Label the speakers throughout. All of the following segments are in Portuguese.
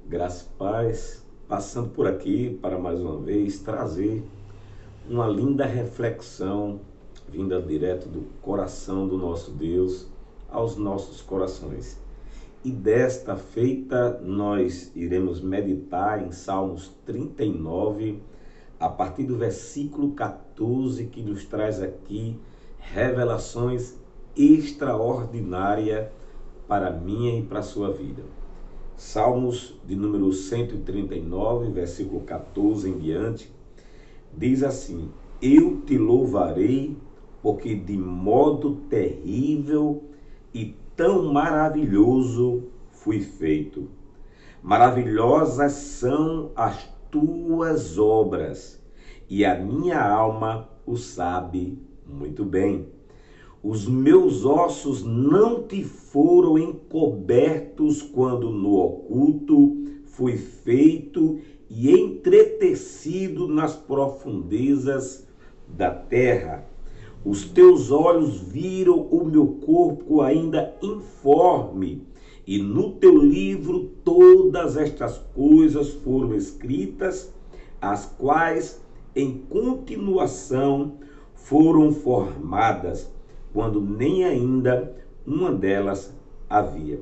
Speaker 1: Graça e paz, passando por aqui para mais uma vez trazer uma linda reflexão vinda direto do coração do nosso Deus aos nossos corações. E desta feita nós iremos meditar em Salmos 39, a partir do versículo 14, que nos traz aqui revelações extraordinárias para a minha e para a sua vida. Salmos de número 139, versículo 14 em diante, diz assim: Eu te louvarei, porque de modo terrível e tão maravilhoso fui feito. Maravilhosas são as tuas obras, e a minha alma o sabe muito bem. Os meus ossos não te foram encobertos quando no oculto fui feito e entretecido nas profundezas da terra. Os teus olhos viram o meu corpo ainda informe, e no teu livro todas estas coisas foram escritas, as quais em continuação foram formadas, quando nem ainda uma delas havia.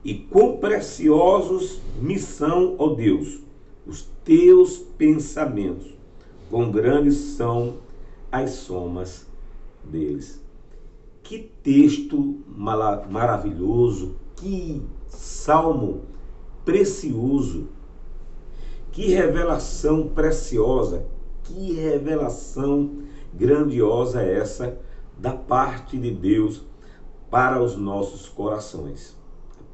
Speaker 1: E quão preciosos me são, ó Deus, os teus pensamentos, quão grandes são as somas deles. Que texto maravilhoso, que salmo precioso, que revelação preciosa, que revelação grandiosa é essa da parte de Deus para os nossos corações.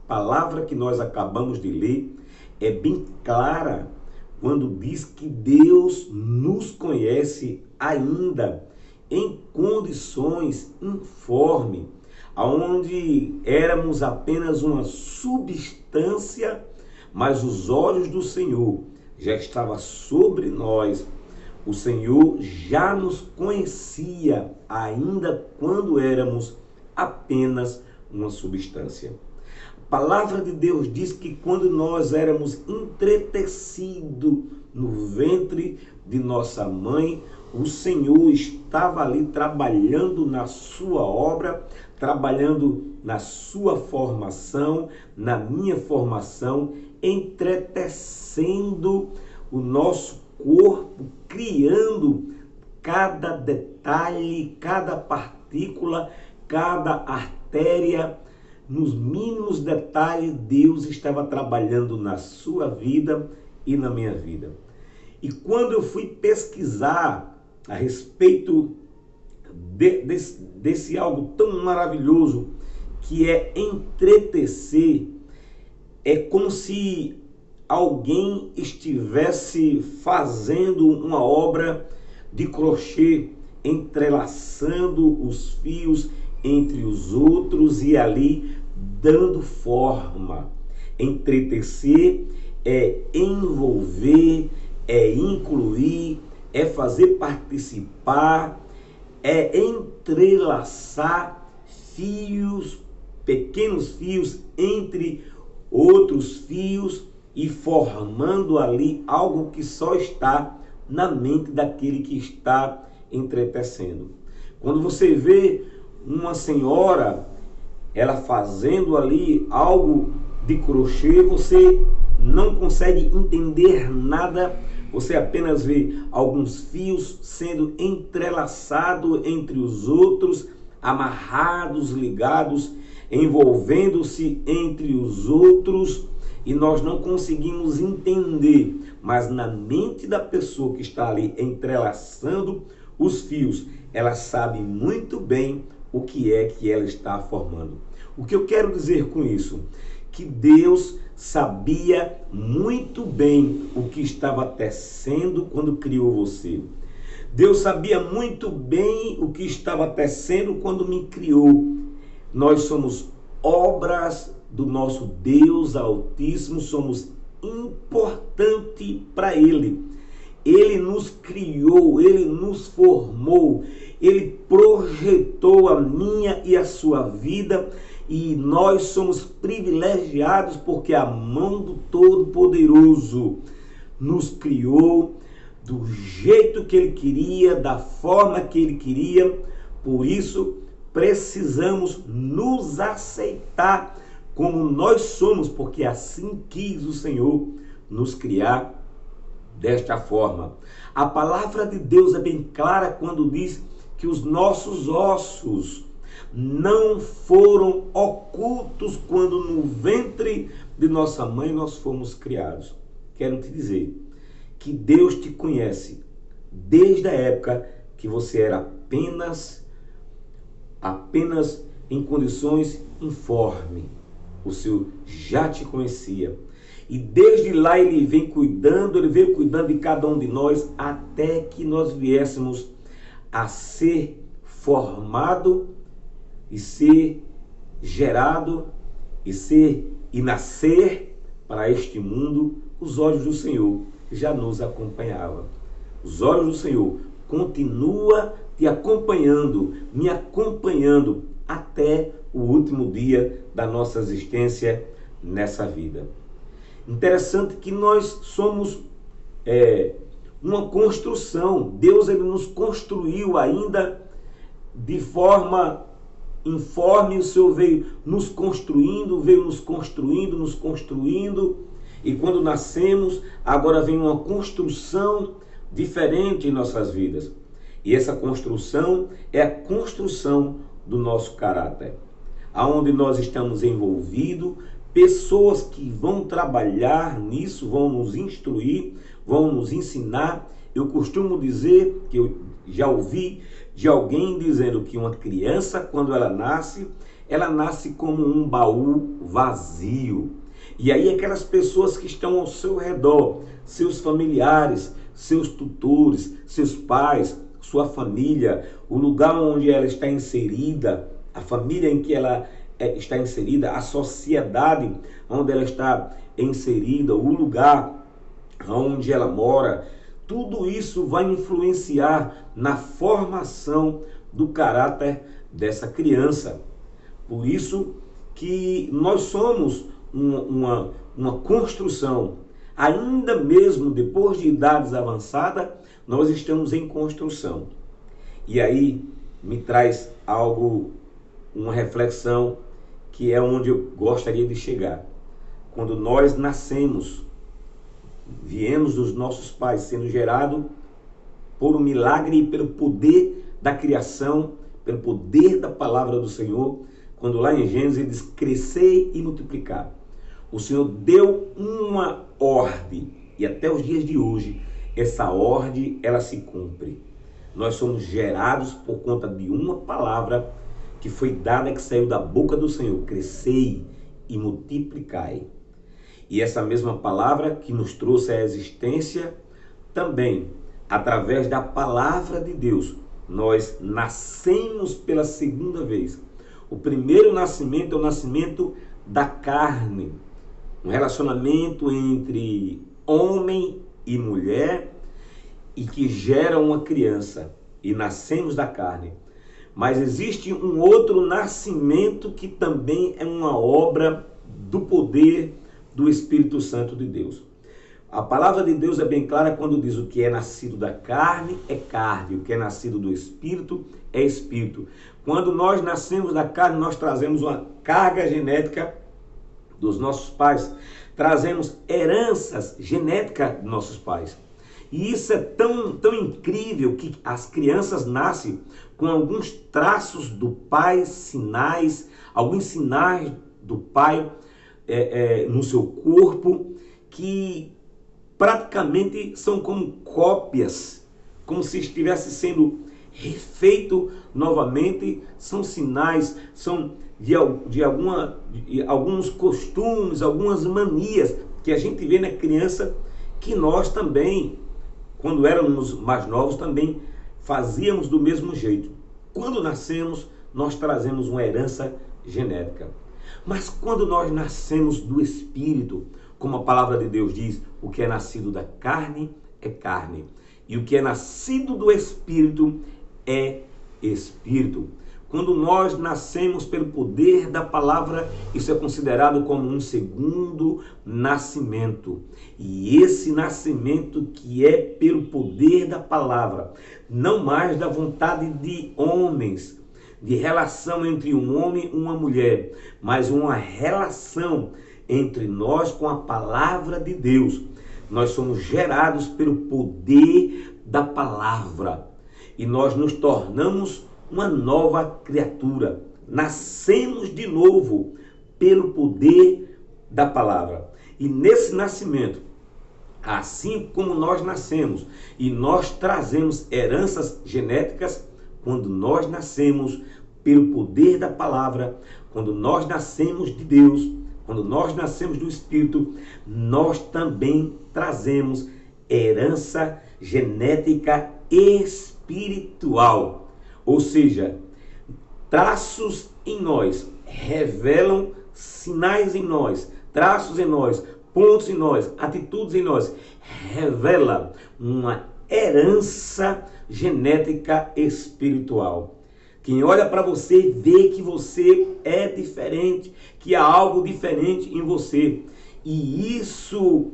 Speaker 1: A palavra que nós acabamos de ler é bem clara quando diz que Deus nos conhece ainda em condições informes, aonde éramos apenas uma substância, mas os olhos do Senhor já estavam sobre nós. O Senhor já nos conhecia ainda quando éramos apenas uma substância. A palavra de Deus diz que quando nós éramos entretecidos no ventre de nossa mãe, o Senhor estava ali trabalhando na sua obra, trabalhando na sua formação, na minha formação, entretecendo o nosso corpo, criando cada detalhe, cada partícula, cada artéria, nos mínimos detalhes. Deus estava trabalhando na sua vida e na minha vida. E quando eu fui pesquisar a respeito desse algo tão maravilhoso que é entretecer, é como se alguém estivesse fazendo uma obra de crochê, entrelaçando os fios entre os outros e ali dando forma. Entretecer é envolver, é incluir, é fazer participar, é entrelaçar fios, pequenos fios entre outros fios, e formando ali algo que só está na mente daquele que está entretecendo. Quando você vê uma senhora, ela fazendo ali algo de crochê, você não consegue entender nada, você apenas vê alguns fios sendo entrelaçados entre os outros, amarrados, ligados, envolvendo-se entre os outros, e nós não conseguimos entender, mas na mente da pessoa que está ali entrelaçando os fios, ela sabe muito bem o que é que ela está formando. O que eu quero dizer com isso? Que Deus sabia muito bem o que estava tecendo quando criou você. Deus sabia muito bem o que estava tecendo quando me criou. Nós somos obras do nosso Deus Altíssimo, somos importantes para Ele. Ele nos criou, Ele nos formou, Ele projetou a minha e a sua vida, E nós somos privilegiados porque a mão do Todo-Poderoso nos criou do jeito que Ele queria, da forma que Ele queria. Por isso, precisamos nos aceitar como nós somos, porque assim quis o Senhor nos criar desta forma. A palavra de Deus é bem clara quando diz que os nossos ossos não foram ocultos quando no ventre de nossa mãe nós fomos criados. Quero te dizer que Deus te conhece desde a época que você era apenas em condições informes. O Senhor já te conhecia. E desde lá Ele veio cuidando de cada um de nós até que nós viéssemos a ser formado e ser gerado e nascer para este mundo. Os olhos do Senhor já nos acompanhavam. Os olhos do Senhor continua te acompanhando, me acompanhando até o último dia da nossa existência nessa vida. Interessante que nós somos uma construção. Deus ele nos construiu ainda de forma informe. O Senhor veio nos construindo. E quando nascemos, agora vem uma construção diferente em nossas vidas. E essa construção é a construção do nosso caráter, aonde nós estamos envolvidos, pessoas que vão trabalhar nisso, vão nos instruir, vão nos ensinar. Eu costumo dizer, que eu já ouvi de alguém dizendo que uma criança, quando ela nasce como um baú vazio. E aí aquelas pessoas que estão ao seu redor, seus familiares, seus tutores, seus pais, sua família, o lugar onde ela está inserida, a família em que ela está inserida, a sociedade onde ela está inserida, o lugar onde ela mora, tudo isso vai influenciar na formação do caráter dessa criança. Por isso que nós somos uma construção. Ainda mesmo depois de idades avançadas, nós estamos em construção. E aí me traz algo, uma reflexão, que é onde eu gostaria de chegar. Quando nós nascemos, viemos dos nossos pais, sendo gerado por um milagre e pelo poder da criação, pelo poder da palavra do Senhor, quando lá em Gênesis ele diz: crescei e multiplicar. O Senhor deu uma ordem, e até os dias de hoje, essa ordem, ela se cumpre. Nós somos gerados por conta de uma palavra que foi dada, que saiu da boca do Senhor: crescei e multiplicai. E essa mesma palavra que nos trouxe à existência, também, através da palavra de Deus, nós nascemos pela segunda vez. O primeiro nascimento é o nascimento da carne, um relacionamento entre homem e mulher, e que gera uma criança, e nascemos da carne. Mas existe um outro nascimento que também é uma obra do poder do Espírito Santo de Deus. A palavra de Deus é bem clara quando diz: o que é nascido da carne é carne, o que é nascido do Espírito é Espírito. Quando nós nascemos da carne, nós trazemos uma carga genética dos nossos pais, trazemos heranças genéticas dos nossos pais. E isso é tão incrível que as crianças nascem com alguns traços do pai, sinais, alguns sinais do pai no seu corpo, que praticamente são como cópias, como se estivesse sendo refeito novamente. São sinais, são de alguns costumes, algumas manias que a gente vê na criança, que nós também, quando éramos mais novos, também fazíamos do mesmo jeito. Quando nascemos, nós trazemos uma herança genética. Mas quando nós nascemos do Espírito, como a palavra de Deus diz: o que é nascido da carne é carne, e o que é nascido do Espírito é Espírito. Quando nós nascemos pelo poder da palavra, isso é considerado como um segundo nascimento. E esse nascimento que é pelo poder da palavra, não mais da vontade de homens, de relação entre um homem e uma mulher, mas uma relação entre nós com a palavra de Deus. Nós somos gerados pelo poder da palavra e nós nos tornamos uma nova criatura. Nascemos de novo pelo poder da palavra. E nesse nascimento, assim como nós nascemos e nós trazemos heranças genéticas, quando nós nascemos pelo poder da palavra, quando nós nascemos de Deus, quando nós nascemos do Espírito, nós também trazemos herança genética espiritual. Ou seja, traços em nós revelam sinais em nós, traços em nós, pontos em nós, atitudes em nós, revela uma herança genética espiritual. Quem olha para você vê que você é diferente, que há algo diferente em você. E isso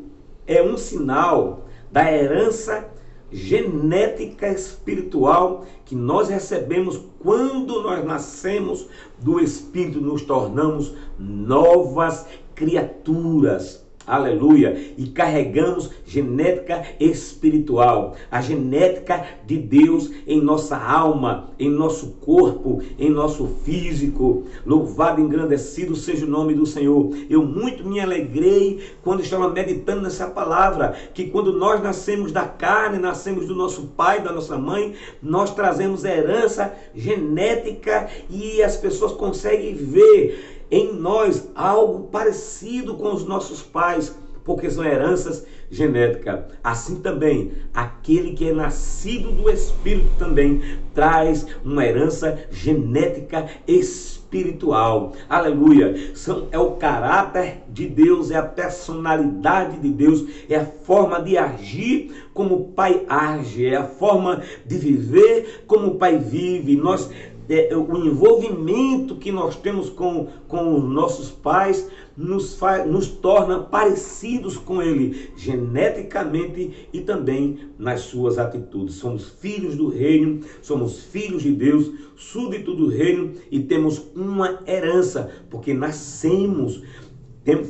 Speaker 1: é um sinal da herança genética espiritual que nós recebemos quando nós nascemos do Espírito, nos tornamos novas criaturas. Aleluia! E carregamos genética espiritual, a genética de Deus em nossa alma, em nosso corpo, em nosso físico. Louvado e engrandecido seja o nome do Senhor. Eu muito me alegrei quando estava meditando nessa palavra, que quando nós nascemos da carne, nascemos do nosso pai, da nossa mãe, nós trazemos herança genética e as pessoas conseguem ver em nós algo parecido com os nossos pais, porque são heranças genéticas. Assim também, aquele que é nascido do Espírito também traz uma herança genética espiritual. Aleluia! É o caráter de Deus, é a personalidade de Deus, é a forma de agir como o Pai age, é a forma de viver como o Pai vive. O envolvimento que nós temos com os nossos pais nos torna parecidos com ele, geneticamente e também nas suas atitudes. Somos filhos do reino, somos filhos de Deus, súdito do reino e temos uma herança, porque nascemos,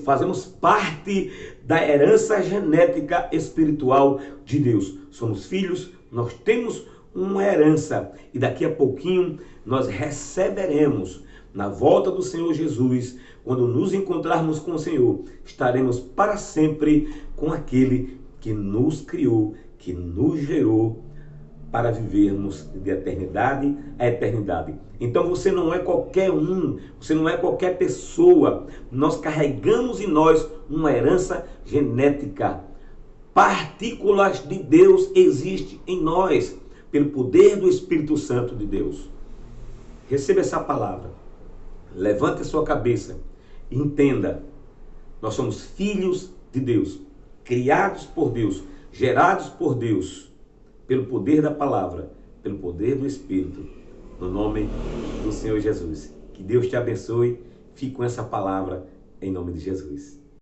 Speaker 1: fazemos parte da herança genética espiritual de Deus. Somos filhos, nós temos uma herança e daqui a pouquinho nós receberemos na volta do Senhor Jesus. Quando nos encontrarmos com o Senhor, estaremos para sempre com aquele que nos criou, que nos gerou para vivermos de eternidade a eternidade. Então você não é qualquer um, você não é qualquer pessoa. Nós carregamos em nós uma herança genética. Partículas de Deus existem em nós pelo poder do Espírito Santo de Deus. Receba essa palavra, levante a sua cabeça e entenda, nós somos filhos de Deus, criados por Deus, gerados por Deus, pelo poder da palavra, pelo poder do Espírito, no nome do Senhor Jesus. Que Deus te abençoe, fique com essa palavra em nome de Jesus.